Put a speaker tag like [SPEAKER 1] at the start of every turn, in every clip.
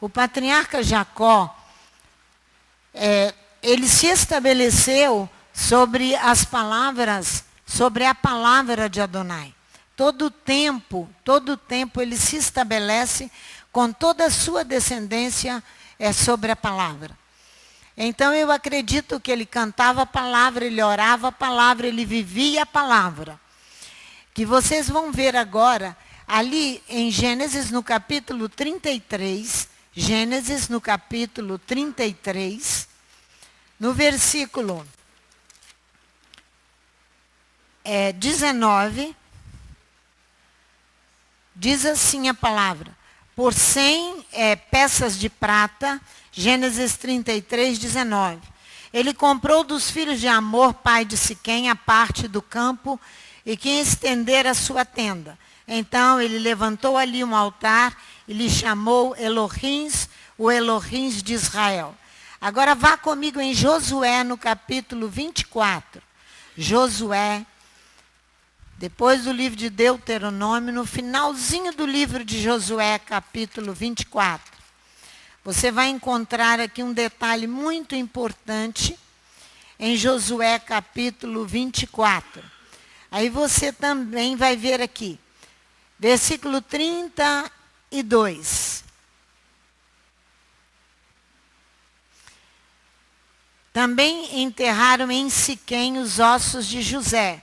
[SPEAKER 1] O patriarca Jacó, ele se estabeleceu sobre as palavras, sobre a palavra de Adonai. Todo tempo ele se estabelece com toda a sua descendência sobre a palavra. Então eu acredito que ele cantava a palavra, ele orava a palavra, ele vivia a palavra. Que vocês vão ver agora, ali em Gênesis no capítulo 33, Gênesis no capítulo 33, no versículo 19, diz assim a palavra: por 100 peças de prata, Gênesis 33, 19. Ele comprou dos filhos de Amor, pai de Siquém, a parte do campo e que estender a sua tenda. Então ele levantou ali um altar e lhe chamou Elohims, o Elohims de Israel. Agora vá comigo em Josué no capítulo 24. Josué, depois do livro de Deuteronômio, no finalzinho do livro de Josué, capítulo 24. Você vai encontrar aqui um detalhe muito importante em Josué, capítulo 24. Aí você também vai ver aqui, versículo 32. Também enterraram em Siquém os ossos de José,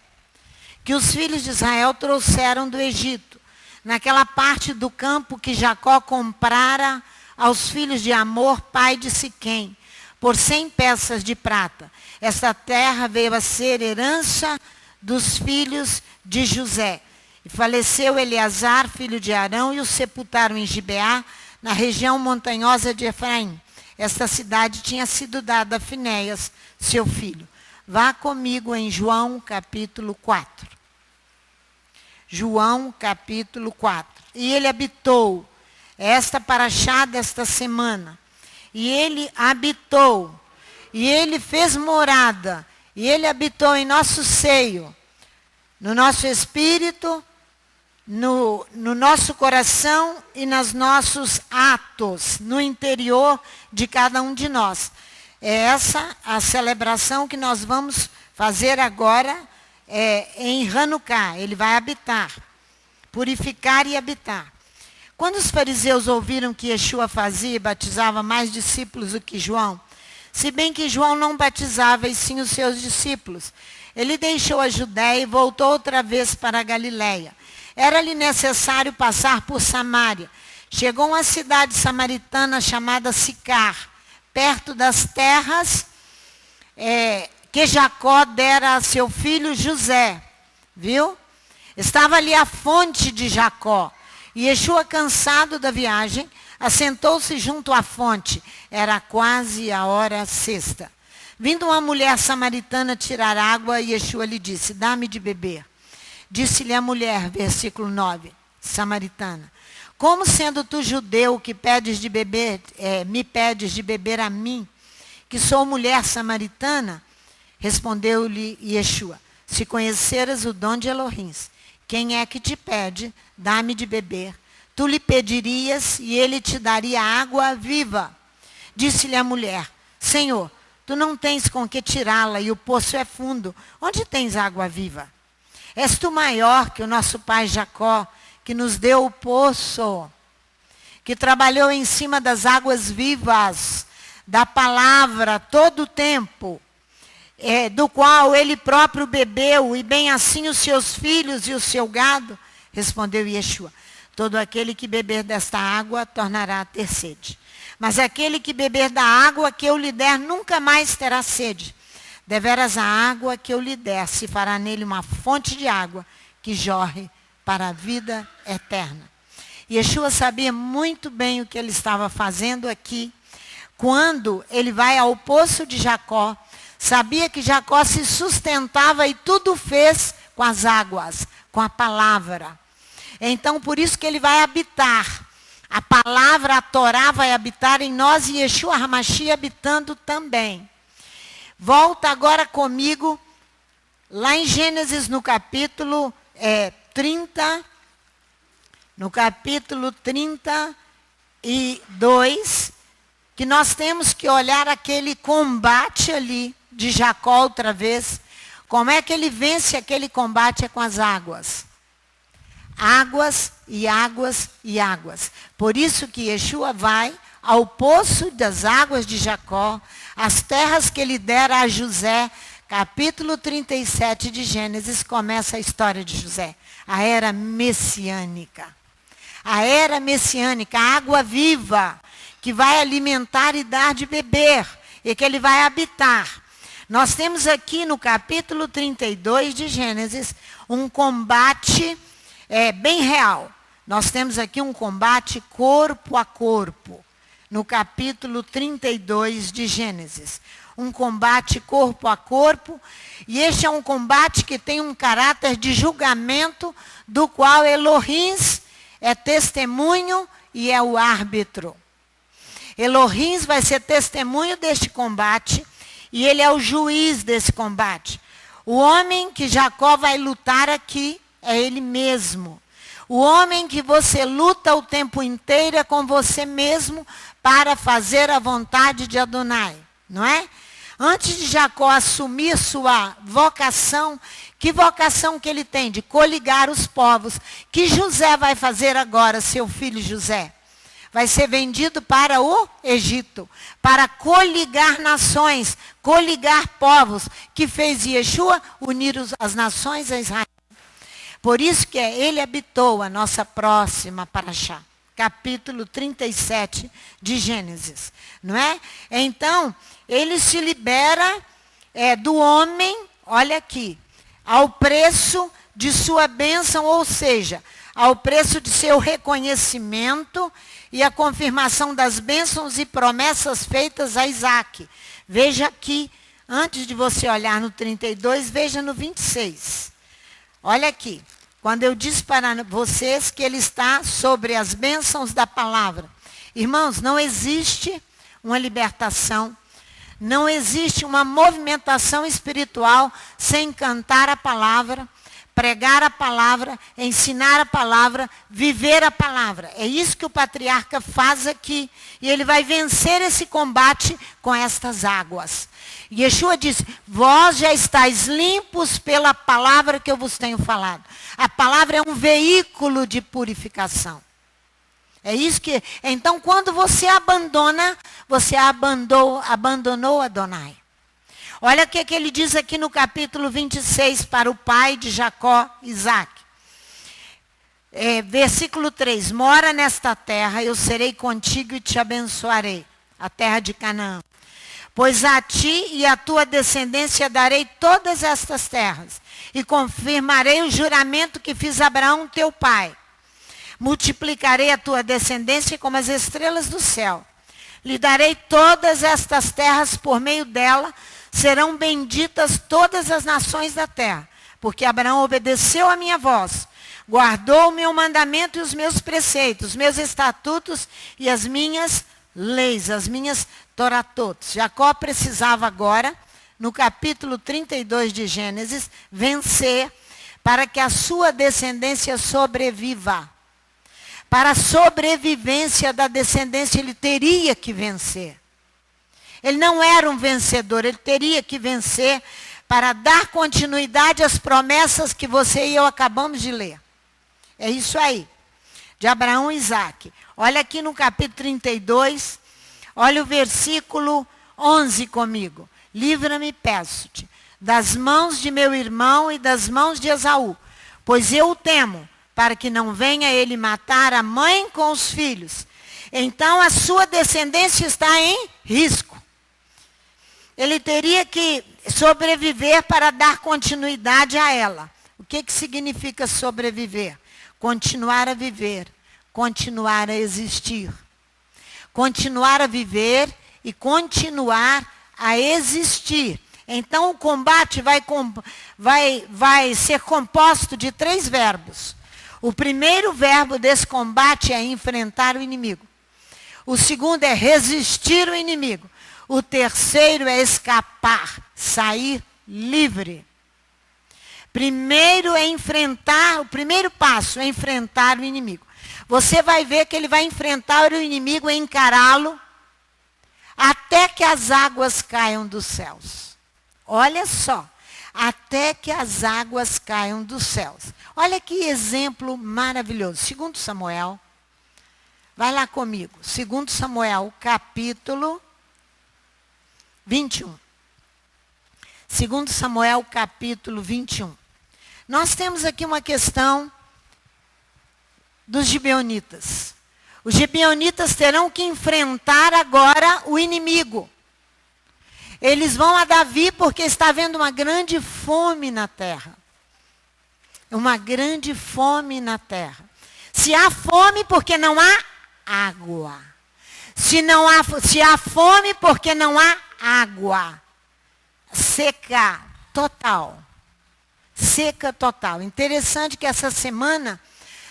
[SPEAKER 1] que os filhos de Israel trouxeram do Egito, naquela parte do campo que Jacó comprara aos filhos de Amor, pai de Siquém, por 100 peças de prata. Esta terra veio a ser herança dos filhos de José. E faleceu Eleazar, filho de Arão, e o sepultaram em Gibeá, na região montanhosa de Efraim. Esta cidade tinha sido dada a Finéias, seu filho. Vá comigo em João capítulo 4. João capítulo 4. E ele habitou, esta paraxá desta semana. E ele habitou, e ele fez morada, e ele habitou em nosso seio, no nosso espírito, no nosso coração e nos nossos atos, no interior de cada um de nós. É essa a celebração que nós vamos fazer agora em Hanukkah. Ele vai habitar, purificar e habitar. Quando os fariseus ouviram que Yeshua fazia e batizava mais discípulos do que João, se bem que João não batizava e sim os seus discípulos, ele deixou a Judéia e voltou outra vez para a Galiléia. Era-lhe necessário passar por Samaria. Chegou a uma cidade samaritana chamada Sicar, perto das terras que Jacó dera a seu filho José. Viu? Estava ali a fonte de Jacó. E Yeshua, cansado da viagem, assentou-se junto à fonte. Era quase a hora sexta. Vindo uma mulher samaritana tirar água, Yeshua lhe disse: dá-me de beber. Disse-lhe a mulher, versículo 9, samaritana: como sendo tu judeu que pedes de beber, me pedes de beber a mim, que sou mulher samaritana? Respondeu-lhe Yeshua: se conheceras o dom de Elohim, quem é que te pede, dá-me de beber, tu lhe pedirias e ele te daria água viva. Disse-lhe a mulher: Senhor, tu não tens com que tirá-la e o poço é fundo. Onde tens água viva? És tu maior que o nosso pai Jacó, que nos deu o poço, que trabalhou em cima das águas vivas, da palavra todo o tempo, do qual ele próprio bebeu, e bem assim os seus filhos e o seu gado? Respondeu Yeshua: todo aquele que beber desta água tornará a ter sede. Mas aquele que beber da água que eu lhe der nunca mais terá sede. Deveras a água que eu lhe der se fará nele uma fonte de água que jorre para a vida eterna. Yeshua sabia muito bem o que ele estava fazendo aqui. Quando ele vai ao poço de Jacó, sabia que Jacó se sustentava e tudo fez com as águas, com a palavra. Então, por isso que ele vai habitar. A palavra, a Torá vai habitar em nós e Yeshua HaMashiach habitando também. Volta agora comigo, lá em Gênesis, no capítulo 30. No capítulo 30 E 2, que nós temos que olhar aquele combate ali de Jacó outra vez. Como é que ele vence aquele combate? É com as águas. Águas e águas e águas. Por isso que Yeshua vai ao poço das águas de Jacó, as terras que ele dera a José. Capítulo 37 de Gênesis começa a história de José. A era messiânica. A era messiânica, a água viva, que vai alimentar e dar de beber, e que ele vai habitar. Nós temos aqui no capítulo 32 de Gênesis um combate bem real. Nós temos aqui um combate corpo a corpo, no capítulo 32 de Gênesis. Um combate corpo a corpo, e este é um combate que tem um caráter de julgamento, do qual Elohim é testemunho e é o árbitro. Elohim vai ser testemunho deste combate, e ele é o juiz desse combate. O homem que Jacó vai lutar aqui é ele mesmo. O homem que você luta o tempo inteiro é com você mesmo para fazer a vontade de Adonai, não é? Antes de Jacó assumir sua vocação, que vocação que ele tem? De coligar os povos. Que José vai fazer agora, seu filho José? Vai ser vendido para o Egito, para coligar nações, coligar povos, que fez Yeshua unir as nações a Israel. Por isso que ele habitou a nossa próxima paraxá, capítulo 37 de Gênesis, não é? Então, ele se libera do homem, olha aqui, ao preço de sua bênção, ou seja, ao preço de seu reconhecimento e a confirmação das bênçãos e promessas feitas a Isaac. Veja aqui, antes de você olhar no 32, veja no 26. Olha aqui, quando eu disse para vocês que ele está sobre as bênçãos da palavra. Irmãos, não existe uma libertação, não existe uma movimentação espiritual sem cantar a palavra, pregar a palavra, ensinar a palavra, viver a palavra. É isso que o patriarca faz aqui. E ele vai vencer esse combate com estas águas. Yeshua disse, vós já estáis limpos pela palavra que eu vos tenho falado. A palavra é um veículo de purificação. É isso que... Então, quando você abandona, você abandonou Adonai. Olha o que ele diz aqui no capítulo 26 para o pai de Jacó, Isaac. Versículo 3. Mora nesta terra, eu serei contigo e te abençoarei. A terra de Canaã. Pois a ti e à tua descendência darei todas estas terras. E confirmarei o juramento que fiz a Abraão, teu pai. Multiplicarei a tua descendência como as estrelas do céu. Lhe darei todas estas terras, por meio dela serão benditas todas as nações da terra. Porque Abraão obedeceu a minha voz, guardou o meu mandamento e os meus preceitos, os meus estatutos e as minhas leis, as minhas toratotes. Jacó precisava agora, no capítulo 32 de Gênesis, vencer para que a sua descendência sobreviva. Para a sobrevivência da descendência, ele teria que vencer. Ele não era um vencedor, ele teria que vencer para dar continuidade às promessas que você e eu acabamos de ler. É isso aí, de Abraão e Isaac. Olha aqui no capítulo 32, olha o versículo 11 comigo. Livra-me, peço-te, das mãos de meu irmão e das mãos de Esaú, pois eu o temo, para que não venha ele matar a mãe com os filhos. Então a sua descendência está em risco. Ele teria que sobreviver para dar continuidade a ela. O que significa sobreviver? Continuar a viver, continuar a existir. Continuar a viver e continuar a existir. Então o combate vai ser composto de 3 verbos. O primeiro verbo desse combate é enfrentar o inimigo. O segundo é resistir o inimigo. O terceiro é escapar, sair livre. Primeiro é enfrentar, o primeiro passo é enfrentar o inimigo. você vai ver que ele vai enfrentar o inimigo e encará-lo até que as águas caiam dos céus. Olha só, até que as águas caiam dos céus. Olha que exemplo maravilhoso. 2 Samuel, vai lá comigo. 2 Samuel, capítulo 21. 2 Samuel, capítulo 21. Nós temos aqui uma questão dos gibeonitas. Os gibeonitas terão que enfrentar agora o inimigo. Eles vão a Davi porque está havendo uma grande fome na terra. Uma grande fome na terra. Se há fome, porque não há água. Se há fome, porque não há água. Seca total. Seca total. Interessante que essa semana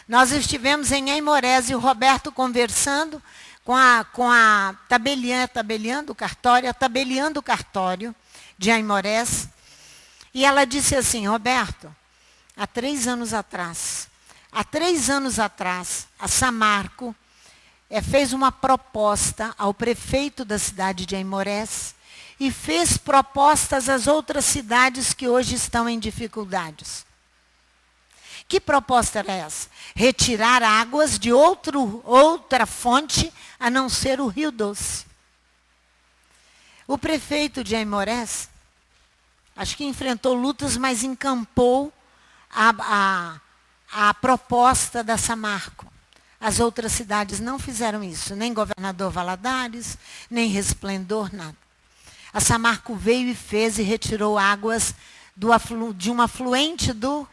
[SPEAKER 1] nós estivemos em Aimorés e o Roberto conversando com a tabeliando o cartório de Aimorés. E ela disse assim: Roberto, há 3 anos atrás, a Samarco fez uma proposta ao prefeito da cidade de Aimorés e fez propostas às outras cidades que hoje estão em dificuldades. Que proposta era essa? Retirar águas de outra fonte a não ser o Rio Doce. O prefeito de Aimorés, acho que enfrentou lutas, mas encampou a proposta da Samarco. As outras cidades não fizeram isso, nem Governador Valadares, nem Resplendor, nada. A Samarco veio e fez e retirou águas de um afluente do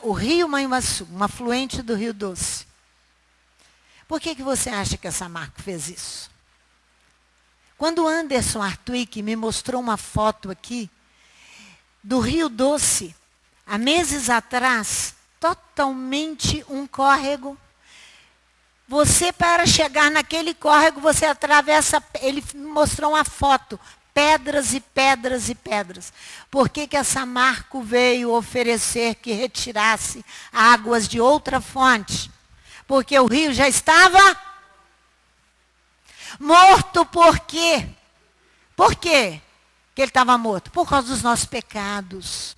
[SPEAKER 1] o Rio Manhuaçu, um afluente do Rio Doce. Por que você acha que a Samarco fez isso? Quando Anderson Artwig me mostrou uma foto aqui do Rio Doce, há meses atrás, totalmente um córrego. Você, para chegar naquele córrego, você atravessa, ele me mostrou uma foto, pedras e pedras e pedras. Por que a Samarco veio oferecer que retirasse águas de outra fonte? Porque o rio já estava morto. Por quê? Por quê que ele estava morto? Por causa dos nossos pecados.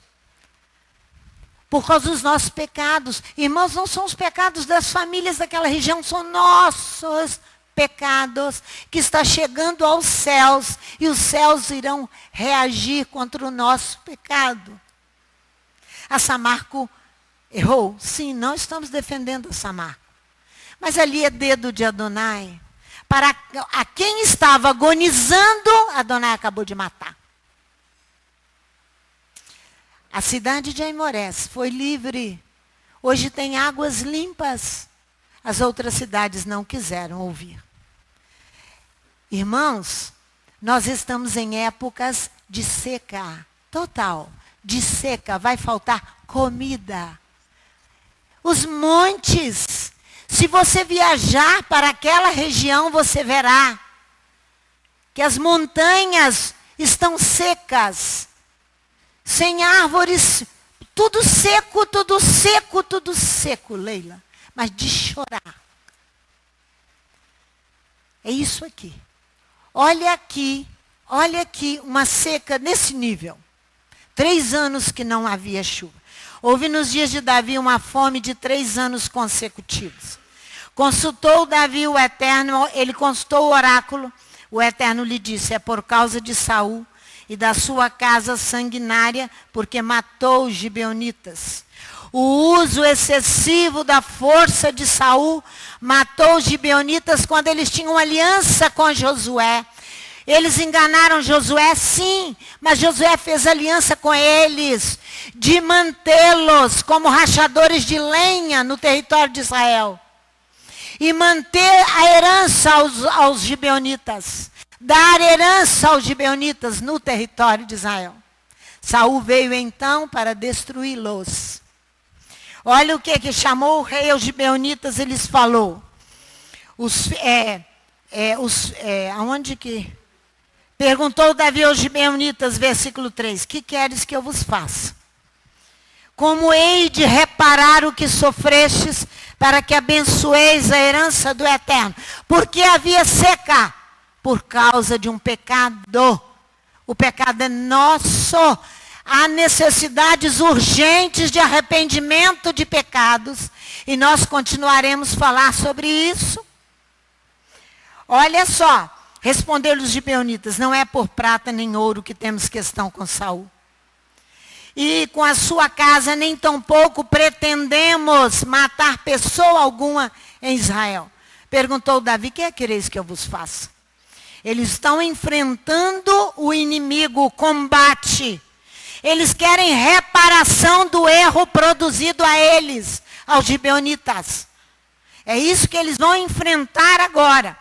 [SPEAKER 1] Por causa dos nossos pecados. Irmãos, não são os pecados das famílias daquela região, são nossos pecados que está chegando aos céus. E os céus irão reagir contra o nosso pecado. A Samarco errou? Sim, não estamos defendendo a Samarco. Mas ali é dedo de Adonai. Para a quem estava agonizando, Adonai acabou de matar. A cidade de Aimorés foi livre. Hoje tem águas limpas. As outras cidades não quiseram ouvir. Irmãos, nós estamos em épocas de seca total. De seca, vai faltar comida. Os montes, se você viajar para aquela região, você verá que as montanhas estão secas. Sem árvores, tudo seco, tudo seco, tudo seco, Leila. Mas de chorar. É isso aqui. Olha aqui, uma seca nesse nível. 3 anos que não havia chuva. Houve nos dias de Davi uma fome de 3 anos consecutivos. Consultou Davi o Eterno, ele consultou o oráculo. O Eterno lhe disse: é por causa de Saul e da sua casa sanguinária, porque matou os gibeonitas. O uso excessivo da força de Saul matou os gibeonitas quando eles tinham aliança com Josué. Eles enganaram Josué, sim, mas Josué fez aliança com eles de mantê-los como rachadores de lenha no território de Israel. E manter a herança aos gibeonitas. Dar herança aos gibeonitas no território de Israel. Saul veio então para destruí-los. Olha o que chamou o rei aos gibeonitas, eles falou. Aonde que... Perguntou Davi aos gibeonitas, versículo 3, que queres que eu vos faça? Como hei de reparar o que sofrestes para que abençoeis a herança do Eterno. Porque havia seca? Por causa de um pecado. O pecado é nosso. Há necessidades urgentes de arrependimento de pecados. E nós continuaremos a falar sobre isso. Olha só. Responderam os gibeonitas: não é por prata nem ouro que temos questão com Saul. E com a sua casa nem tampouco pretendemos matar pessoa alguma em Israel. Perguntou Davi: que quereis que eu vos faça? Eles estão enfrentando o inimigo, o combate. Eles querem reparação do erro produzido a eles, aos gibeonitas. É isso que eles vão enfrentar agora.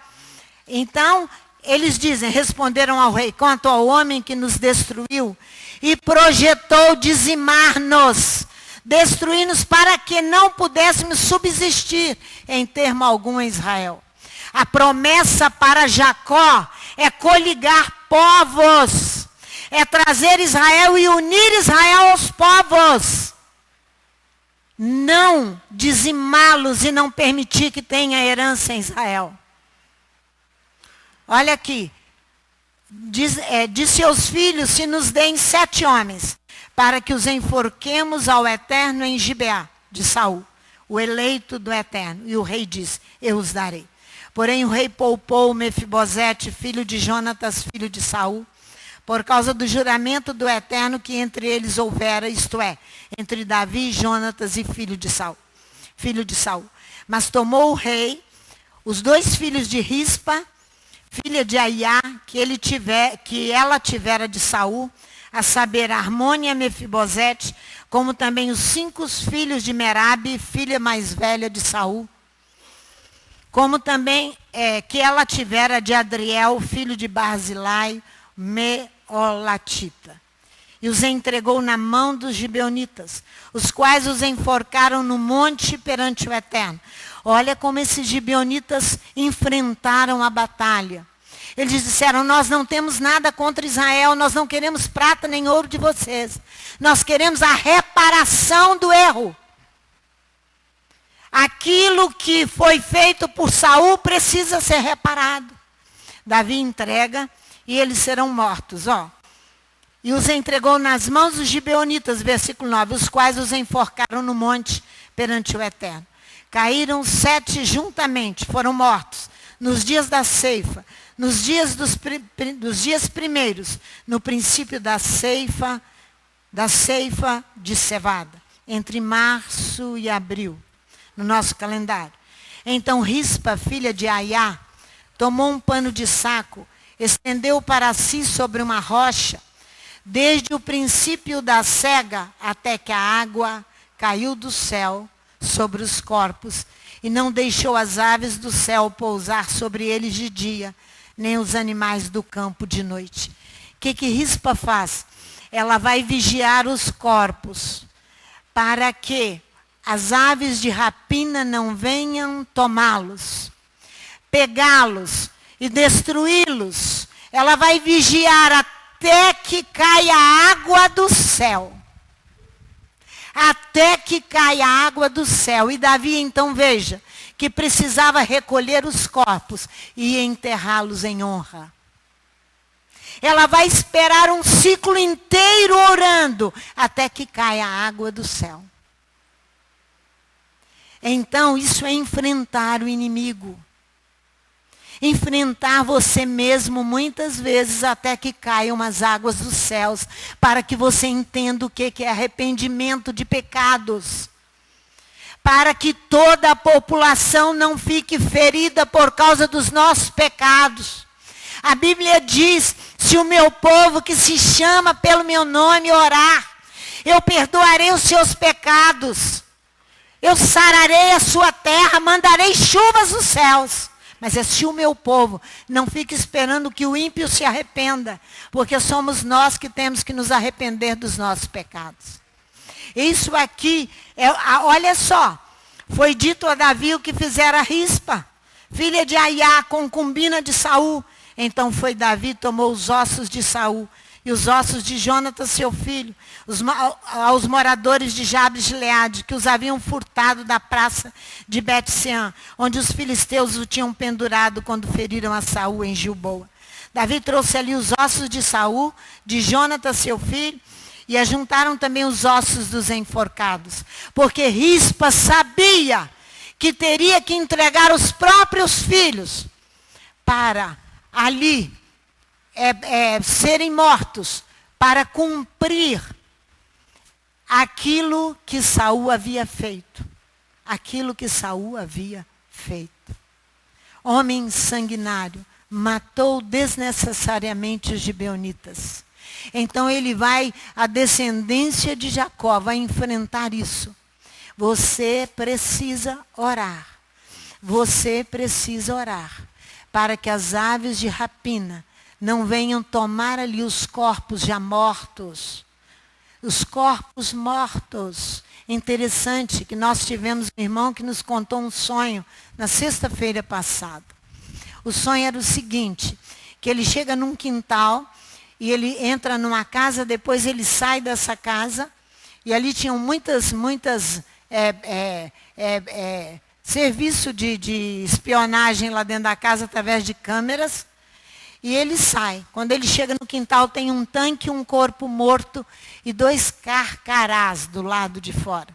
[SPEAKER 1] Então, eles dizem, responderam ao rei: quanto ao homem que nos destruiu e projetou dizimar-nos, destruir-nos para que não pudéssemos subsistir em termo algum em Israel. A promessa para Jacó é coligar povos, é trazer Israel e unir Israel aos povos. Não dizimá-los e não permitir que tenha herança em Israel. Olha aqui. De seus filhos se nos deem 7 homens, para que os enforquemos ao Eterno em Gibeá, de Saul, o eleito do Eterno. E o rei disse: eu os darei. Porém o rei poupou Mefibosete, filho de Jonatas, filho de Saul, por causa do juramento do Eterno que entre eles houvera, isto é, entre Davi e Jonatas e filho de Saul. Mas tomou o rei os 2 filhos de Rispa, filha de Aiá, que ela tivera de Saul, a saber, Armônia e Mefibosete, como também os 5 filhos de Merabe, filha mais velha de Saul, como também que ela tivera de Adriel, filho de Barzilai, Meolatita. E os entregou na mão dos gibeonitas, os quais os enforcaram no monte perante o Eterno. Olha como esses gibeonitas enfrentaram a batalha. Eles disseram: nós não temos nada contra Israel, nós não queremos prata nem ouro de vocês. Nós queremos a reparação do erro. Aquilo que foi feito por Saul precisa ser reparado. Davi entrega e eles serão mortos. E os entregou nas mãos dos gibeonitas, versículo 9, os quais os enforcaram no monte perante o Eterno. Caíram 7 juntamente, foram mortos, nos dias da ceifa, nos dias dos dias primeiros, no princípio da ceifa de cevada, entre março e abril, no nosso calendário. Então Rispa, filha de Aiá, tomou um pano de saco, estendeu para si sobre uma rocha, desde o princípio da cega até que a água caiu do céu sobre os corpos, e não deixou as aves do céu pousar sobre eles de dia, nem os animais do campo de noite. O que Rispa faz? Ela vai vigiar os corpos, para que as aves de rapina não venham tomá-los, pegá-los e destruí-los. Ela vai vigiar até que caia a água do céu. Até que caia a água do céu. E Davi, então, veja, que precisava recolher os corpos e enterrá-los em honra. Ela vai esperar um ciclo inteiro orando até que caia a água do céu. Então, isso é enfrentar o inimigo. Enfrentar você mesmo muitas vezes até que caiam as águas dos céus, para que você entenda o que é arrependimento de pecados. Para que toda a população não fique ferida por causa dos nossos pecados. A Bíblia diz: se o meu povo que se chama pelo meu nome orar, eu perdoarei os seus pecados. Eu sararei a sua terra, mandarei chuvas dos céus. Mas é se o meu povo não fica esperando que o ímpio se arrependa, porque somos nós que temos que nos arrepender dos nossos pecados. Isso aqui, olha só, foi dito a Davi o que fizera Rispa, filha de Aiá, concubina de Saul. Então foi Davi, tomou os ossos de Saul e os ossos de Jonatas, seu filho, aos moradores de Jabes de Gileade, que os haviam furtado da praça de Bet-sean, onde os filisteus o tinham pendurado quando feriram a Saul em Gilboa. Davi trouxe ali os ossos de Saul, de Jonatas, seu filho, e ajuntaram também os ossos dos enforcados, porque Rispa sabia que teria que entregar os próprios filhos para ali serem mortos, para cumprir aquilo que Saul havia feito. Aquilo que Saul havia feito. Homem sanguinário, matou desnecessariamente os gibeonitas. Então a descendência de Jacó vai enfrentar isso. Você precisa orar. Você precisa orar para que as aves de rapina não venham tomar ali os corpos já mortos. Os corpos mortos. Interessante que nós tivemos um irmão que nos contou um sonho na sexta-feira passada. O sonho era o seguinte, que ele chega num quintal e ele entra numa casa, depois ele sai dessa casa e ali tinham muitas serviço de espionagem lá dentro da casa através de câmeras. E ele sai. Quando ele chega no quintal, tem um tanque, um corpo morto e 2 carcarás do lado de fora.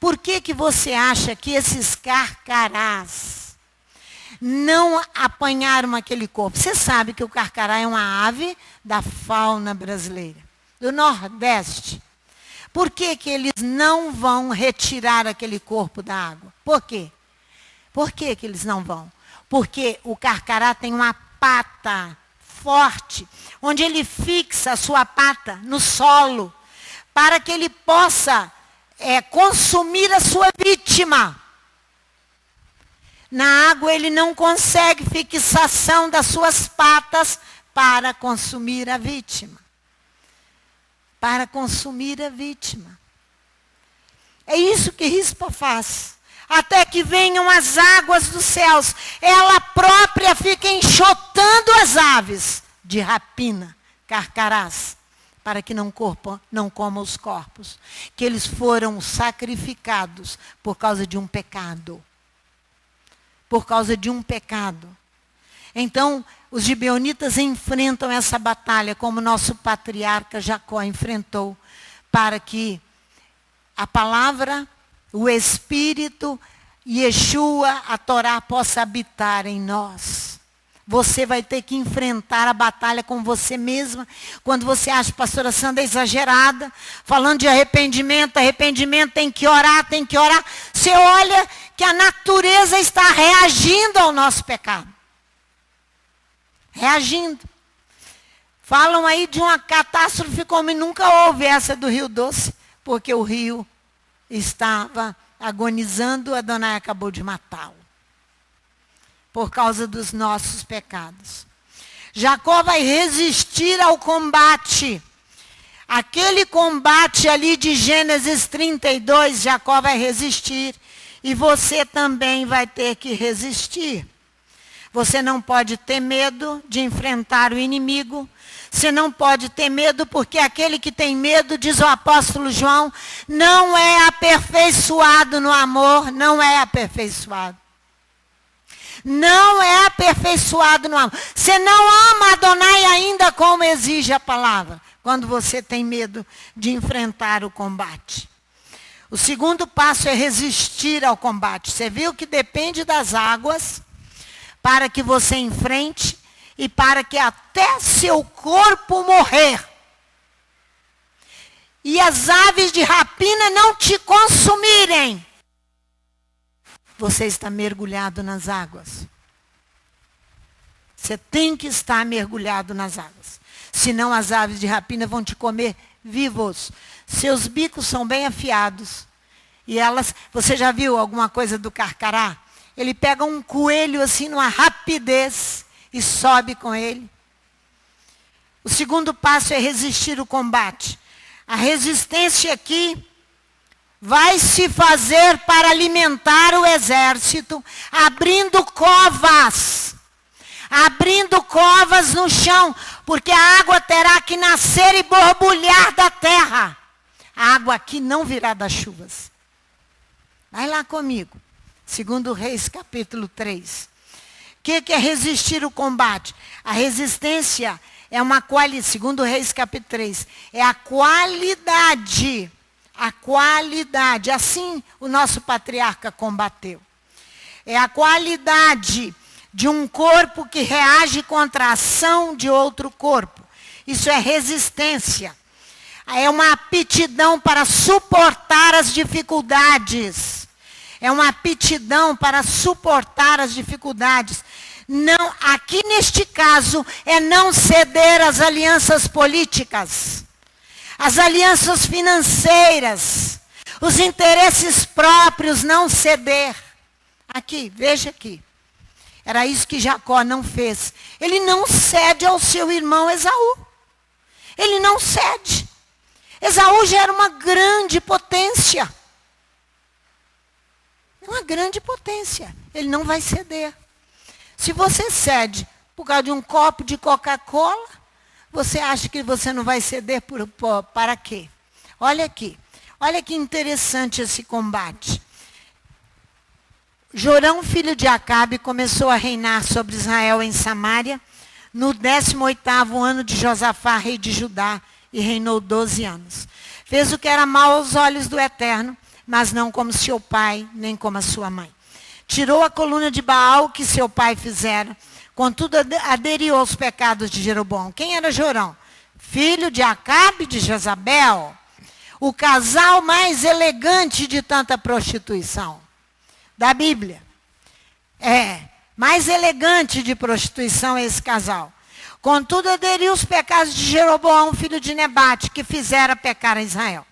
[SPEAKER 1] Por que você acha que esses carcarás não apanharam aquele corpo? Você sabe que o carcará é uma ave da fauna brasileira, do Nordeste. Por que eles não vão retirar aquele corpo da água? Por quê? Por que eles não vão? Porque o carcará tem uma pata forte, onde ele fixa a sua pata no solo, para que ele possa consumir a sua vítima. Na água ele não consegue fixação das suas patas para consumir a vítima. Para consumir a vítima. É isso que Rispa faz. Até que venham as águas dos céus. Ela própria fica enxotando as aves de rapina, carcarás, para que não comam os corpos. Que eles foram sacrificados por causa de um pecado. Por causa de um pecado. Então, os gibeonitas enfrentam essa batalha, como nosso patriarca Jacó enfrentou, para que a palavra, o Espírito, Yeshua, a Torá, possa habitar em nós. Você vai ter que enfrentar a batalha com você mesma. Quando você acha a pastora Sandra exagerada, falando de arrependimento, tem que orar. Você olha que a natureza está reagindo ao nosso pecado. Reagindo. Falam aí de uma catástrofe como nunca houve essa do Rio Doce, porque o rio estava agonizando, Adonai acabou de matá-lo. Por causa dos nossos pecados. Jacó vai resistir ao combate. Aquele combate ali de Gênesis 32, Jacó vai resistir. E você também vai ter que resistir. Você não pode ter medo de enfrentar o inimigo. Você não pode ter medo, porque aquele que tem medo, diz o apóstolo João, não é aperfeiçoado no amor, não é aperfeiçoado. Não é aperfeiçoado no amor. Você não ama Adonai ainda como exige a palavra, quando você tem medo de enfrentar o combate. O segundo passo é resistir ao combate. Você viu que depende das águas para que você enfrente e para que até seu corpo morrer e as aves de rapina não te consumirem, você está mergulhado nas águas. Você tem que estar mergulhado nas águas. Senão as aves de rapina vão te comer vivos. Seus bicos são bem afiados. E elas, você já viu alguma coisa do carcará? Ele pega um coelho assim numa rapidez e sobe com ele. O segundo passo é resistir o combate. A resistência aqui vai se fazer para alimentar o exército, abrindo covas no chão, porque a água terá que nascer e borbulhar da terra. A água aqui não virá das chuvas. Vai lá comigo. 2 Reis, capítulo 3. O que é resistir o combate? A resistência é uma qualidade. 2 Reis, capítulo 3. É a qualidade. A qualidade. Assim o nosso patriarca combateu. É a qualidade de um corpo que reage contra a ação de outro corpo. Isso é resistência. É uma aptidão para suportar as dificuldades. É uma aptidão para suportar as dificuldades. Não, aqui neste caso, é não ceder às alianças políticas, às alianças financeiras, os interesses próprios, não ceder. Aqui, veja aqui. Era isso que Jacó não fez. Ele não cede ao seu irmão Esaú. Ele não cede. Esaú já era uma grande potência. Uma grande potência. Ele não vai ceder. Se você cede por causa de um copo de Coca-Cola, você acha que você não vai ceder para quê? Olha aqui. Olha que interessante esse combate. Jorão, filho de Acabe, começou a reinar sobre Israel em Samaria no 18º ano de Josafá, rei de Judá, e reinou 12 anos. Fez o que era mal aos olhos do Eterno, mas não como seu pai, nem como a sua mãe. Tirou a coluna de Baal que seu pai fizera, contudo aderiu aos pecados de Jeroboão. Quem era Jorão? Filho de Acabe de Jezabel, o casal mais elegante de tanta prostituição da Bíblia. Mais elegante de prostituição é esse casal. Contudo, aderiu os pecados de Jeroboão, filho de Nebate, que fizera pecar a Israel.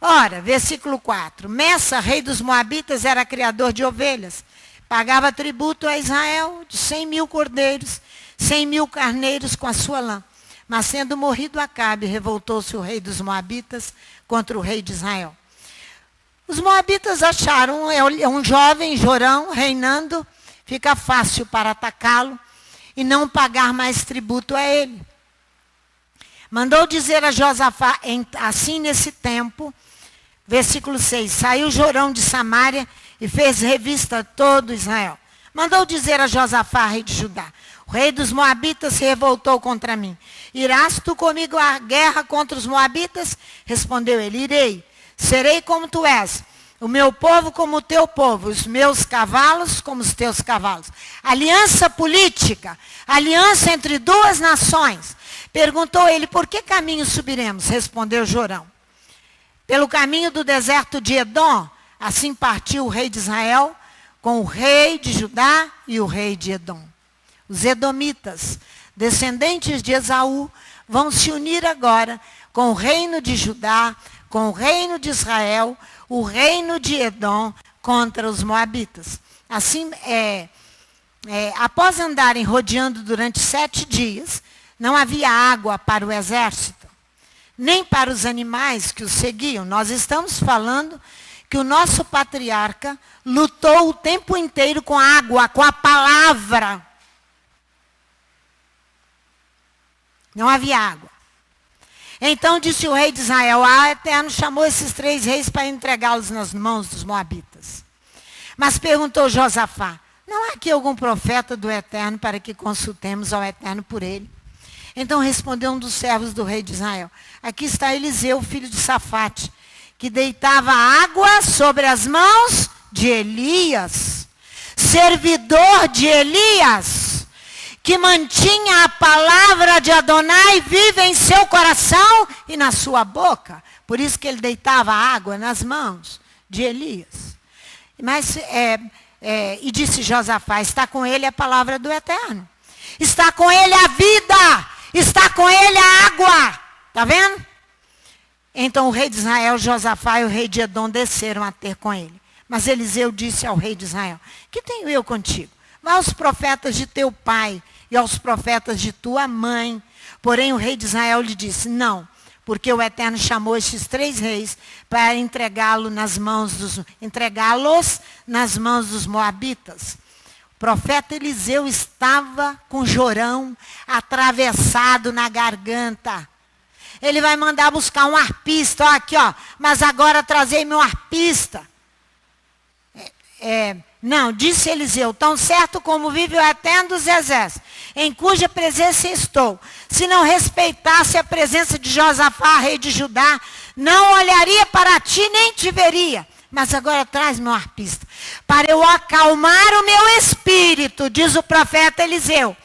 [SPEAKER 1] Ora, versículo 4. Messa, rei dos Moabitas, era criador de ovelhas. Pagava tributo a Israel de 100.000 cordeiros, 100.000 carneiros com a sua lã. Mas sendo morrido Acabe, revoltou-se o rei dos Moabitas contra o rei de Israel. Os Moabitas acharam, um jovem Jorão reinando, fica fácil para atacá-lo e não pagar mais tributo a ele. Mandou dizer a Josafá, assim nesse tempo, versículo 6, saiu Jorão de Samaria e fez revista a todo Israel. Mandou dizer a Josafá, rei de Judá, o rei dos Moabitas se revoltou contra mim. Irás tu comigo à guerra contra os Moabitas? Respondeu ele, irei. Serei como tu és, o meu povo como o teu povo, os meus cavalos como os teus cavalos. Aliança política, aliança entre duas nações. Perguntou ele, por que caminho subiremos? Respondeu Jorão. Pelo caminho do deserto de Edom, assim partiu o rei de Israel com o rei de Judá e o rei de Edom. Os edomitas, descendentes de Esaú, vão se unir agora com o reino de Judá, com o reino de Israel, o reino de Edom contra os moabitas. Assim, após andarem rodeando durante 7 dias, não havia água para o exército, nem para os animais que os seguiam. Nós estamos falando que o nosso patriarca lutou o tempo inteiro com a água, com a palavra. Não havia água. Então disse o rei de Israel, o Eterno chamou esses 3 reis para entregá-los nas mãos dos moabitas. Mas perguntou Josafá, não há aqui algum profeta do Eterno para que consultemos ao Eterno por ele? Então respondeu um dos servos do rei de Israel, aqui está Eliseu, filho de Safate, que deitava água sobre as mãos de Elias, servidor de Elias, que mantinha a palavra de Adonai viva em seu coração e na sua boca. Por isso que ele deitava água nas mãos de Elias. Mas, e disse Josafá, está com ele a palavra do Eterno. Está com ele a vida. Está com ele a água. Está vendo? Então o rei de Israel, Josafá e o rei de Edom desceram a ter com ele. Mas Eliseu disse ao rei de Israel, que tenho eu contigo? Vá aos profetas de teu pai e aos profetas de tua mãe. Porém o rei de Israel lhe disse, não, porque o Eterno chamou estes 3 reis para entregá-los nas mãos dos moabitas. O profeta Eliseu estava com Jorão atravessado na garganta. Ele vai mandar buscar um arpista, ó, aqui, ó, mas agora trazei-me um arpista. Não, disse Eliseu, tão certo como vive o Eterno dos Exércitos, em cuja presença estou. Se não respeitasse a presença de Josafá, rei de Judá, não olharia para ti nem te veria. Mas agora traz-me um arpista, para eu acalmar o meu espírito, diz o profeta Eliseu,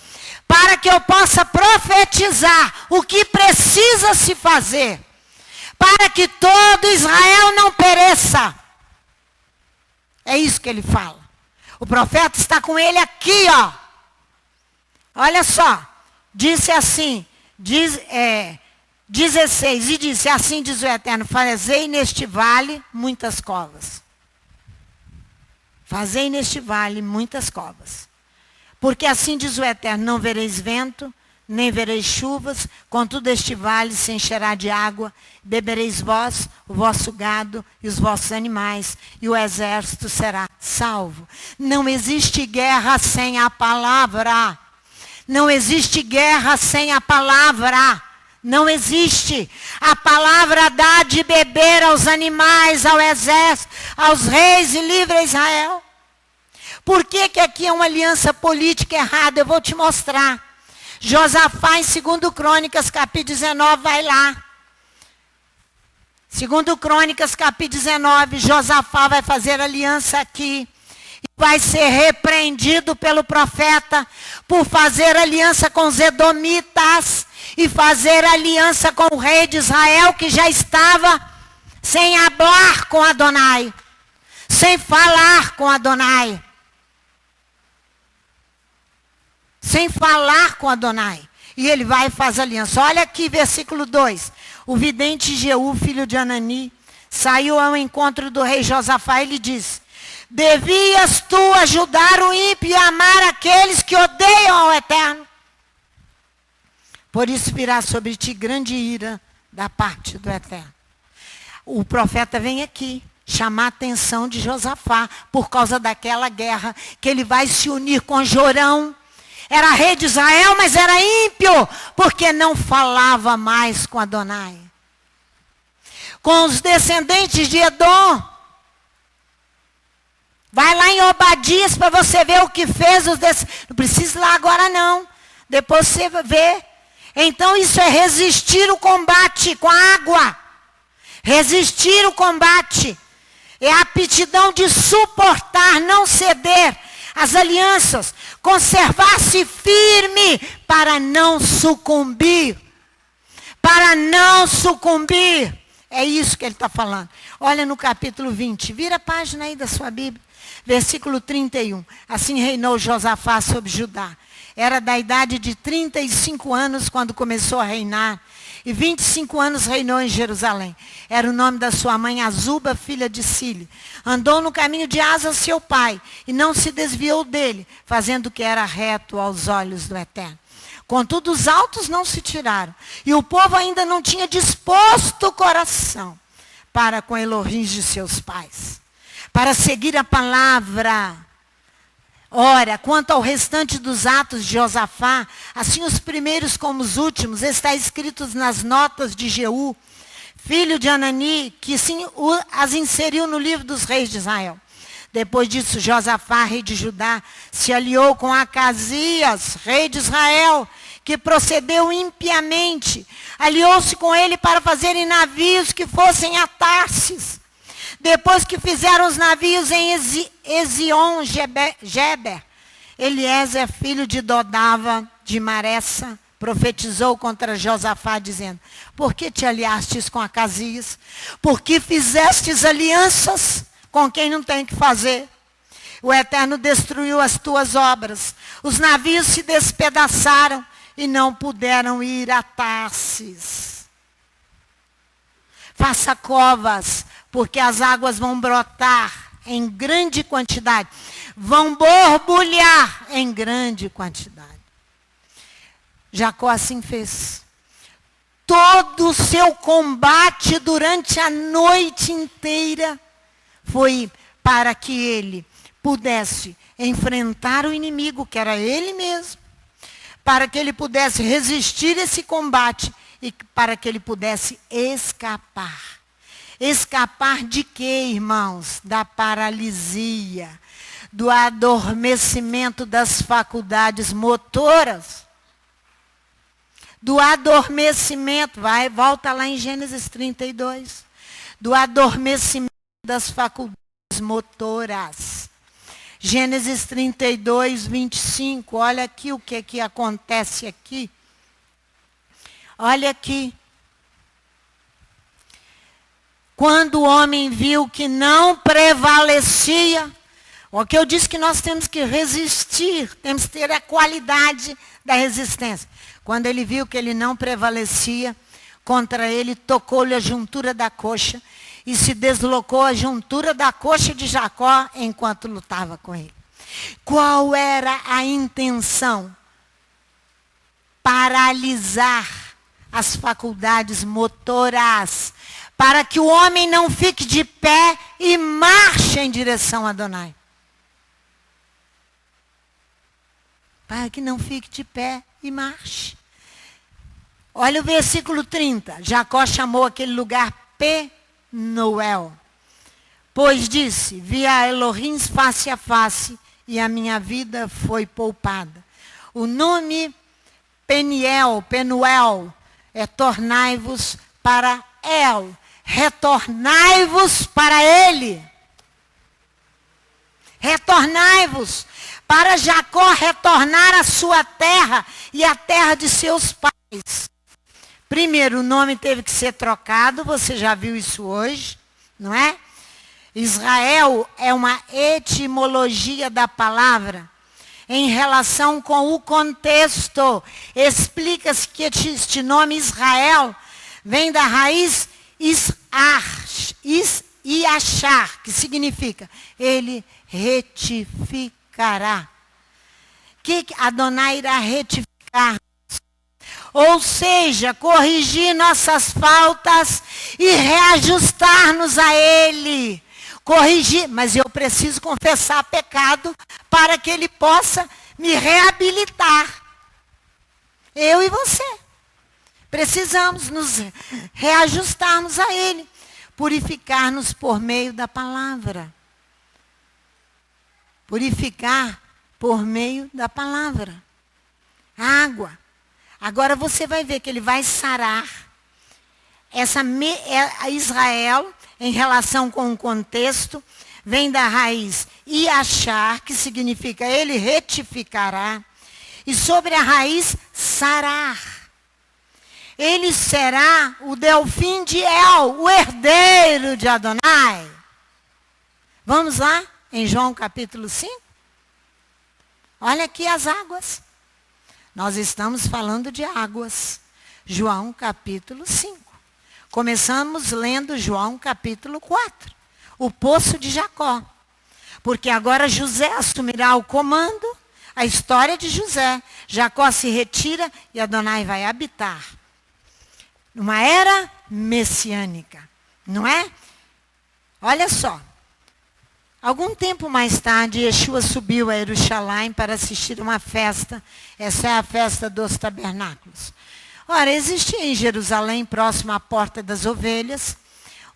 [SPEAKER 1] para que eu possa profetizar o que precisa se fazer, para que todo Israel não pereça. É isso que ele fala. O profeta está com ele aqui, ó. Olha só, disse assim, 16, e disse, assim diz o Eterno, fazei neste vale muitas covas. Fazei neste vale muitas covas. Porque assim diz o Eterno, não vereis vento, nem vereis chuvas, contudo este vale se encherá de água, bebereis vós, o vosso gado e os vossos animais, e o exército será salvo. Não existe guerra sem a palavra. Não existe guerra sem a palavra. Não existe. A palavra dá de beber aos animais, ao exército, aos reis e livra Israel. Por que aqui é uma aliança política errada? Eu vou te mostrar. Josafá em 2 Crônicas, capítulo 19, vai lá. 2 Crônicas, capítulo 19, Josafá vai fazer aliança aqui. E vai ser repreendido pelo profeta por fazer aliança com os edomitas e fazer aliança com o rei de Israel, que já estava sem hablar com Adonai, sem falar com Adonai. Sem falar com Adonai. E ele vai e faz aliança. Olha aqui, versículo 2. O vidente Jeú, filho de Anani, saiu ao encontro do rei Josafá e lhe disse, devias tu ajudar o ímpio e amar aqueles que odeiam ao Eterno. Por isso virá sobre ti grande ira da parte do Eterno. O profeta vem aqui chamar a atenção de Josafá por causa daquela guerra, que ele vai se unir com Jorão. Era rei de Israel, mas era ímpio, porque não falava mais com Adonai. Com os descendentes de Edom. Vai lá em Obadias para você ver o que fez os descendentes. Não precisa ir lá agora não. Depois você vê. Então isso é resistir o combate com a água. Resistir o combate. É a aptidão de suportar, não ceder. As alianças, conservar-se firme para não sucumbir. Para não sucumbir. É isso que ele está falando. Olha no capítulo 20, vira a página aí da sua Bíblia. Versículo 31. Assim reinou Josafá sobre Judá. Era da idade de 35 anos quando começou a reinar. E 25 anos reinou em Jerusalém. Era o nome da sua mãe, Azuba, filha de Sile. Andou no caminho de Asa, seu pai, e não se desviou dele, fazendo o que era reto aos olhos do Eterno. Contudo, os altos não se tiraram. E o povo ainda não tinha disposto o coração para com Elohim de seus pais, para seguir a palavra. Ora, quanto ao restante dos atos de Josafá, assim os primeiros como os últimos, está escritos nas notas de Jeú, filho de Anani, que sim as inseriu no livro dos reis de Israel. Depois disso, Josafá, rei de Judá, se aliou com Acasias, rei de Israel, que procedeu impiamente. Aliou-se com ele para fazerem navios que fossem a Tarsis. Depois que fizeram os navios em Ezion-Geber, Eliezer, filho de Dodava, de Maressa, profetizou contra Josafá, dizendo, por que te aliastes com Acasias? Por que fizestes alianças com quem não tem que fazer? O Eterno destruiu as tuas obras. Os navios se despedaçaram e não puderam ir a Tarsis. Faça covas, porque as águas vão brotar em grande quantidade. Vão borbulhar em grande quantidade. Jacó assim fez. Todo o seu combate durante a noite inteira foi para que ele pudesse enfrentar o inimigo, que era ele mesmo, para que ele pudesse resistir esse combate e para que ele pudesse escapar. Escapar de quê, irmãos? Da paralisia, do adormecimento das faculdades motoras, do adormecimento, volta lá em Gênesis 32, do adormecimento das faculdades motoras. Gênesis 32, 25, olha aqui o que acontece aqui. Olha aqui. Quando o homem viu que não prevalecia, o que eu disse que nós temos que resistir, temos que ter a qualidade da resistência. Quando ele viu que ele não prevalecia contra ele, tocou-lhe a juntura da coxa e se deslocou a juntura da coxa de Jacó enquanto lutava com ele. Qual era a intenção? Paralisar as faculdades motoras, para que o homem não fique de pé e marche em direção a Adonai. Para que não fique de pé e marche. Olha o versículo 30. Jacó chamou aquele lugar Penuel, pois disse, vi a Elohim face a face e a minha vida foi poupada. O nome Penuel, é tornai-vos para El. Retornai-vos para ele. Retornai-vos para Jacó retornar à sua terra e à terra de seus pais. Primeiro, o nome teve que ser trocado, você já viu isso hoje, não é? Israel é uma etimologia da palavra em relação com o contexto. Explica-se que este nome Israel vem da raiz Iachar, que significa ele retificará. Que Adonai irá retificar? Ou seja, corrigir nossas faltas e reajustar-nos a ele. Corrigir, mas eu preciso confessar pecado para que ele possa me reabilitar. Eu e você. Precisamos nos reajustarmos a ele. Purificar-nos por meio da palavra. Purificar por meio da palavra. Água. Agora você vai ver que ele vai sarar Israel em relação com o contexto. Vem da raiz Iachar, que significa ele retificará. E sobre a raiz sarar. Ele será o Delfim de El, o herdeiro de Adonai. Vamos lá, em João capítulo 5. Olha aqui as águas. Nós estamos falando de águas. João capítulo 5. Começamos lendo João capítulo 4. O poço de Jacó. Porque agora José assumirá o comando, a história de José. Jacó se retira e Adonai vai habitar. Numa era messiânica, não é? Olha só. Algum tempo mais tarde, Yeshua subiu a Jerusalém para assistir uma festa. Essa é a festa dos tabernáculos. Ora, existia em Jerusalém, próximo à Porta das Ovelhas,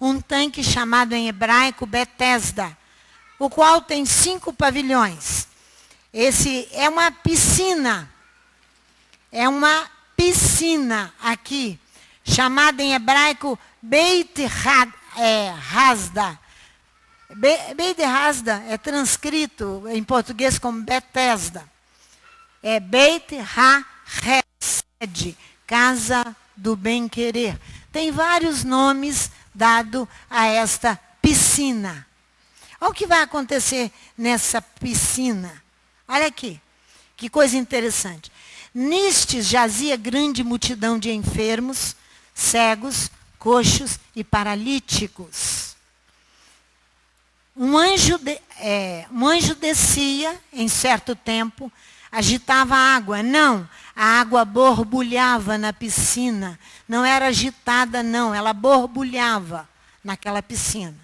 [SPEAKER 1] um tanque chamado em hebraico Betesda, o qual tem 5 pavilhões. Esse é uma piscina. É uma piscina aqui, chamada em hebraico Beit Hasda. Beit Hasda é transcrito em português como Betesda. É Beit Ha-Hesed, casa do bem-querer. Tem vários nomes dados a esta piscina. Olha o que vai acontecer nessa piscina. Olha aqui, que coisa interessante. Nestes jazia grande multidão de enfermos, cegos, coxos e paralíticos. Um anjo descia em certo tempo, agitava a água. Não, a água borbulhava na piscina. Não era agitada, não, ela borbulhava naquela piscina.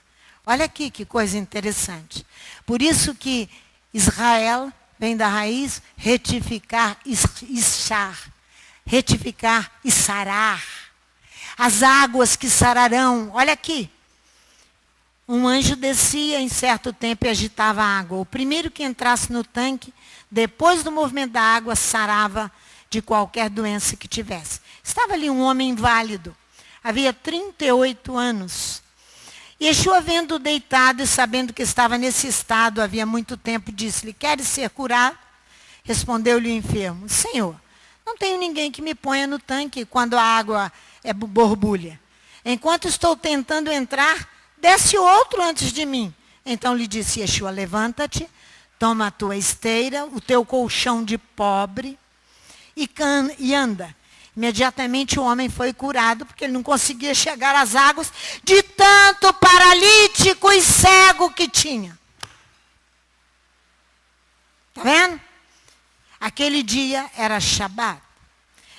[SPEAKER 1] Olha aqui que coisa interessante. Por isso que Israel vem da raiz retificar, içar. Retificar e sarar. As águas que sararão. Olha aqui. Um anjo descia em certo tempo e agitava a água. O primeiro que entrasse no tanque, depois do movimento da água, sarava de qualquer doença que tivesse. Estava ali um homem inválido. Havia 38 anos. Yeshua, vendo-o deitado e sabendo que estava nesse estado havia muito tempo, disse-lhe: queres ser curado? Respondeu-lhe o enfermo: Senhor, não tenho ninguém que me ponha no tanque quando a água borbulha. Enquanto estou tentando entrar, desce outro antes de mim. Então lhe disse Yeshua: levanta-te, toma a tua esteira, o teu colchão de pobre e anda. Imediatamente o homem foi curado, porque ele não conseguia chegar às águas, de tanto paralítico e cego que tinha. Está vendo? Aquele dia era Shabat.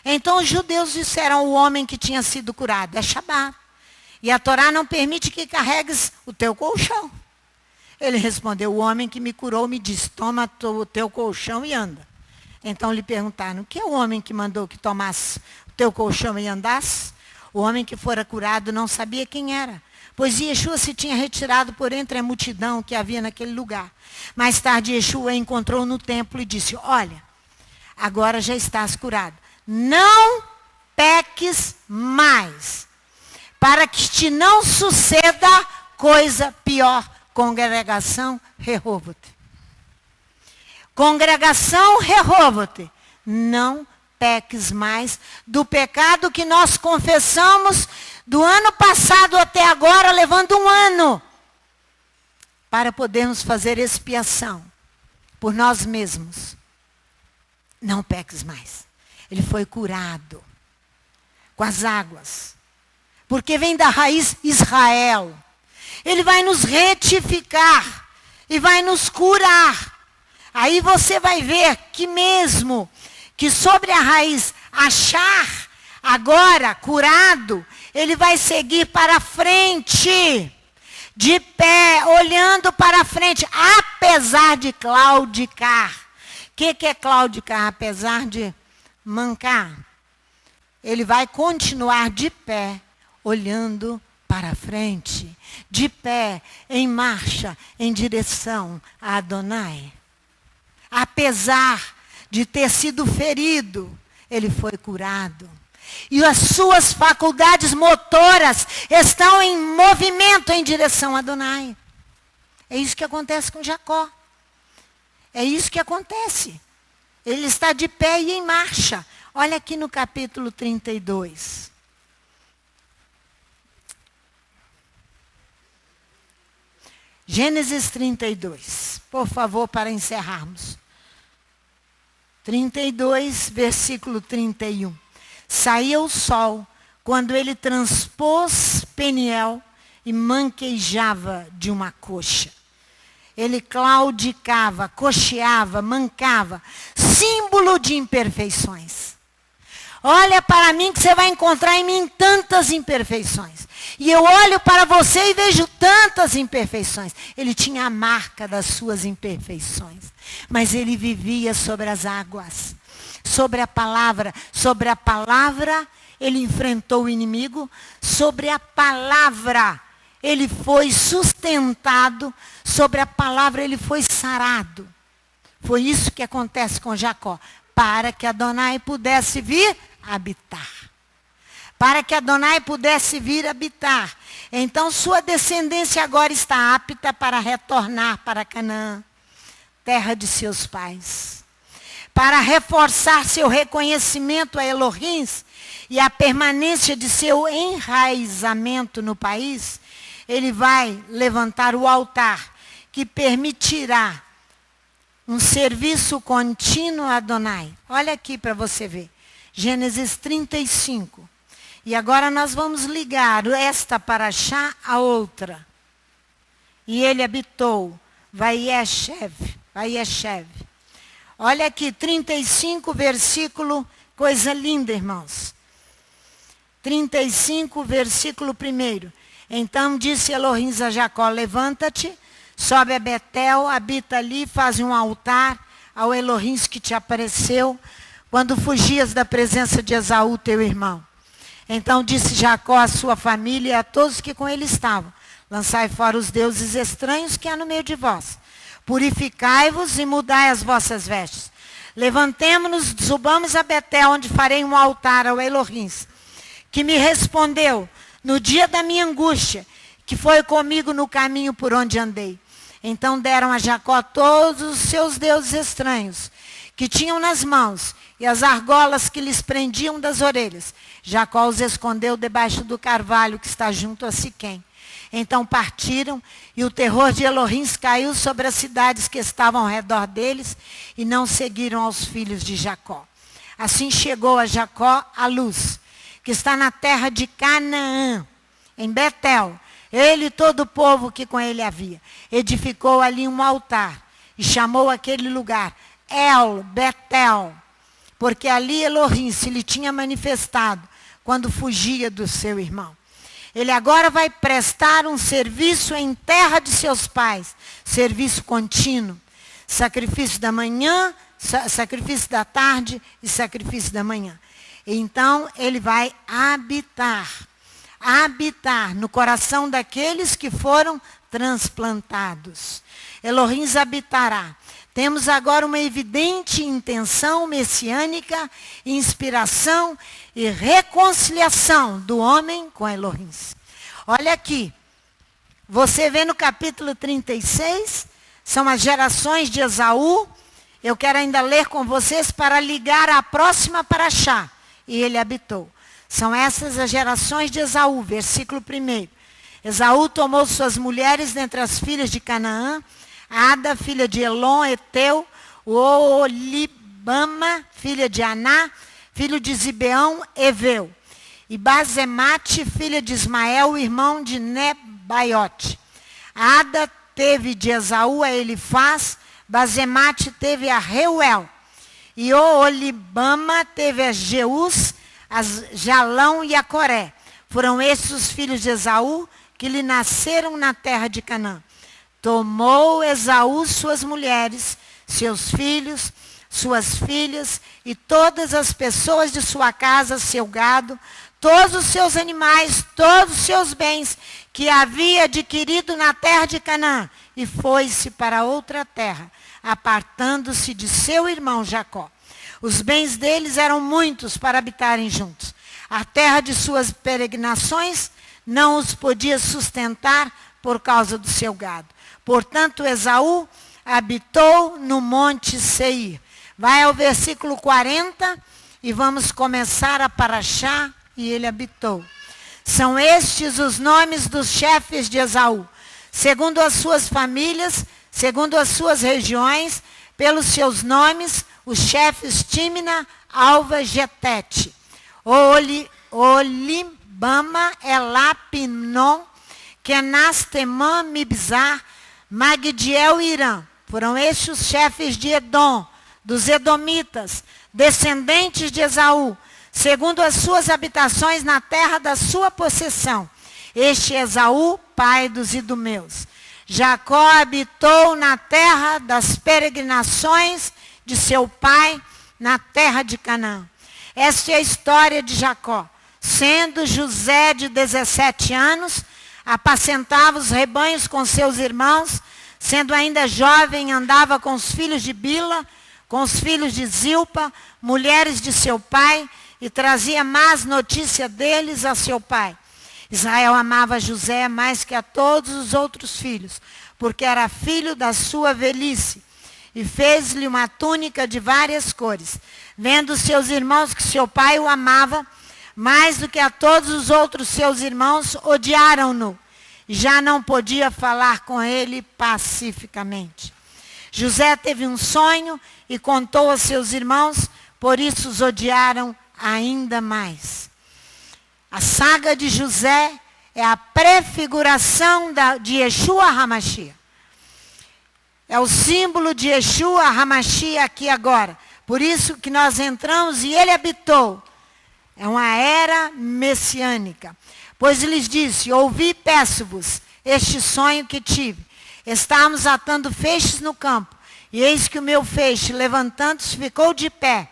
[SPEAKER 1] Então os judeus disseram ao homem que tinha sido curado: é Shabat. E a Torá não permite que carregues o teu colchão. Ele respondeu: o homem que me curou me disse: toma o teu colchão e anda. Então lhe perguntaram: que é o homem que mandou que tomasse o teu colchão e andasse? O homem que fora curado não sabia quem era, pois Yeshua se tinha retirado por entre a multidão que havia naquele lugar. Mais tarde Yeshua o encontrou no templo e disse: olha, agora já estás curado. Não peques mais, para que te não suceda coisa pior. Congregação Rehovot. Congregação Rehovot, não peques mais do pecado que nós confessamos do ano passado até agora, levando um ano, para podermos fazer expiação por nós mesmos. Não peques mais. Ele foi curado com as águas, porque vem da raiz Israel. Ele vai nos retificar e vai nos curar. Aí você vai ver que mesmo que sobre a raiz achar agora curado, ele vai seguir para frente, de pé, olhando para frente, apesar de claudicar. O que é claudicar? Apesar de mancar. Ele vai continuar de pé, olhando para frente, de pé, em marcha, em direção a Adonai. Apesar de ter sido ferido, ele foi curado. E as suas faculdades motoras estão em movimento em direção a Adonai. É isso que acontece com Jacó. É isso que acontece. Ele está de pé e em marcha. Olha aqui no capítulo 32. Gênesis 32. Por favor, para encerrarmos. 32, versículo 31. Saía o sol quando ele transpôs Peniel e manquejava de uma coxa. Ele claudicava, coxeava, mancava, símbolo de imperfeições. Olha para mim que você vai encontrar em mim tantas imperfeições. E eu olho para você e vejo tantas imperfeições. Ele tinha a marca das suas imperfeições. Mas ele vivia sobre as águas. Sobre a palavra. Sobre a palavra ele enfrentou o inimigo. Sobre a palavra ele foi sustentado. Sobre a palavra ele foi sarado. Foi isso que acontece com Jacó. Para que Adonai pudesse vir habitar. Para que Adonai pudesse vir habitar. Então sua descendência agora está apta para retornar para Canaã, terra de seus pais. Para reforçar seu reconhecimento a Elohim e a permanência de seu enraizamento no país, ele vai levantar o altar que permitirá um serviço contínuo a Adonai. Olha aqui para você ver. Gênesis 35. E agora nós vamos ligar esta paraxá a outra. E ele habitou. Vaieshev. Olha aqui, 35, versículo, coisa linda, irmãos. 35, versículo 1. Então disse Elohim a Jacó: levanta-te, sobe a Betel, habita ali, faz um altar ao Elohim que te apareceu quando fugias da presença de Esaú, teu irmão. Então disse Jacó à sua família e a todos que com ele estavam: lançai fora os deuses estranhos que há no meio de vós. Purificai-vos e mudai as vossas vestes. Levantemo-nos, subamos a Betel, onde farei um altar ao Elohim, que me respondeu no dia da minha angústia, que foi comigo no caminho por onde andei. Então deram a Jacó todos os seus deuses estranhos, que tinham nas mãos, e as argolas que lhes prendiam das orelhas. Jacó os escondeu debaixo do carvalho que está junto a Siquém. Então partiram, e o terror de Elohim caiu sobre as cidades que estavam ao redor deles, e não seguiram aos filhos de Jacó. Assim chegou a Jacó a luz, que está na terra de Canaã, em Betel. Ele e todo o povo que com ele havia. Edificou ali um altar, e chamou aquele lugar El Betel, porque ali Elohim se lhe tinha manifestado quando fugia do seu irmão. Ele agora vai prestar um serviço em terra de seus pais, serviço contínuo, sacrifício da manhã, sacrifício da tarde e sacrifício da manhã. Então ele vai habitar no coração daqueles que foram transplantados. Elohim habitará. Temos agora uma evidente intenção messiânica, inspiração e reconciliação do homem com Elohim. Olha aqui, você vê no capítulo 36, são as gerações de Esaú. Eu quero ainda ler com vocês para ligar a próxima paraxá. E ele habitou. São essas as gerações de Esaú, versículo 1. Esaú tomou suas mulheres dentre as filhas de Canaã, Ada, filha de Elon, Eteu, Oolibama, filha de Aná, filho de Zibeão, Eveu. E Basemate, filha de Ismael, irmão de Nebaiote. Ada teve de Esaú a Elifaz, Basemate teve a Reuel. E Oolibama teve a Jeus, a Jalão e a Coré. Foram esses os filhos de Esaú que lhe nasceram na terra de Canaã. Tomou Esaú suas mulheres, seus filhos, suas filhas e todas as pessoas de sua casa, seu gado, todos os seus animais, todos os seus bens que havia adquirido na terra de Canaã, e foi-se para outra terra, apartando-se de seu irmão Jacó. Os bens deles eram muitos para habitarem juntos. A terra de suas peregrinações não os podia sustentar por causa do seu gado. Portanto, Esaú habitou no monte Seir. Vai ao versículo 40 e vamos começar a paraxá, e ele habitou. São estes os nomes dos chefes de Esaú, segundo as suas famílias, segundo as suas regiões, pelos seus nomes, os chefes Tímina, Alva, Getete, Olibama, Elapinon, Kenas, Temã, Mibzar, Magdiel e Irã. Foram estes os chefes de Edom, dos Edomitas, descendentes de Esaú, segundo as suas habitações na terra da sua possessão. Este Esaú, pai dos idumeus. Jacó habitou na terra das peregrinações de seu pai, na terra de Canaã. Esta é a história de Jacó. Sendo José de 17 anos, apacentava os rebanhos com seus irmãos. Sendo ainda jovem, andava com os filhos de Bila, com os filhos de Zilpa, mulheres de seu pai, e trazia más notícia deles a seu pai. Israel amava José mais que a todos os outros filhos, porque era filho da sua velhice, e fez-lhe uma túnica de várias cores. Vendo seus irmãos que seu pai o amava, mais do que a todos os outros seus irmãos, odiaram-no. Já não podia falar com ele pacificamente. José teve um sonho e contou a seus irmãos, por isso os odiaram ainda mais. A saga de José é a prefiguração de Yeshua HaMashiach. É o símbolo de Yeshua HaMashiach aqui agora. Por isso que nós entramos e ele habitou. É uma era messiânica. Pois lhes disse: ouvi e peço-vos este sonho que tive. estávamos atando feixes no campo, e eis que o meu feixe, levantando-se, ficou de pé,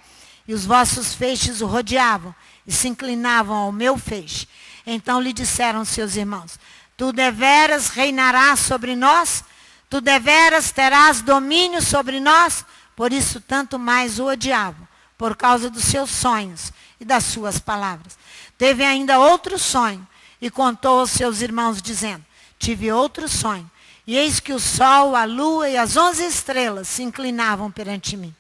[SPEAKER 1] e os vossos feixes o rodeavam, e se inclinavam ao meu feixe. Então lhe disseram seus irmãos, tu deveras reinarás sobre nós? Tu deveras terás domínio sobre nós? Por isso tanto mais o odiavam, por causa dos seus sonhos e das suas palavras. Teve ainda outro sonho, e contou aos seus irmãos, dizendo, tive outro sonho, e eis que o sol, a lua e as 11 estrelas se inclinavam perante mim.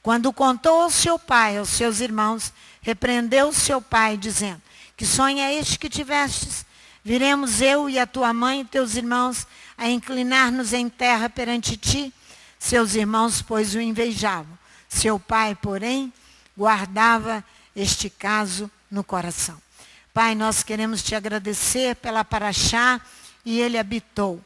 [SPEAKER 1] Quando contou ao seu pai, aos seus irmãos, repreendeu o seu pai, dizendo, que sonho é este que tivestes? Viremos eu e a tua mãe e teus irmãos a inclinar-nos em terra perante ti? Seus irmãos, pois, o invejavam. Seu pai, porém, guardava este caso no coração. Pai, nós queremos te agradecer pela paraxá e ele habitou.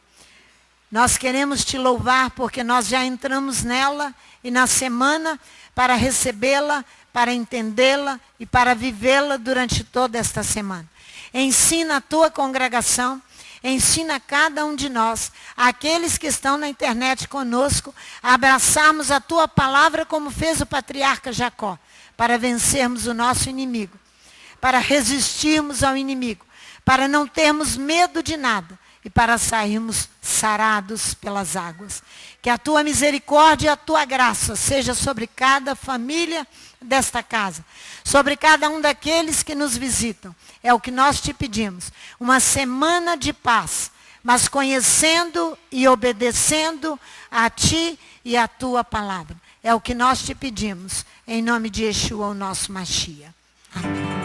[SPEAKER 1] Nós queremos te louvar porque nós já entramos nela e na semana para recebê-la, para entendê-la e para vivê-la durante toda esta semana. Ensina a tua congregação, ensina a cada um de nós, aqueles que estão na internet conosco, a abraçarmos a tua palavra como fez o patriarca Jacó, para vencermos o nosso inimigo, para resistirmos ao inimigo, para não termos medo de nada e para sairmos sarados pelas águas. Que a tua misericórdia e a tua graça seja sobre cada família desta casa, sobre cada um daqueles que nos visitam. É o que nós te pedimos. Uma semana de paz, mas conhecendo e obedecendo a ti e a tua palavra. É o que nós te pedimos. Em nome de Yeshua, o nosso Mashiach. Amém.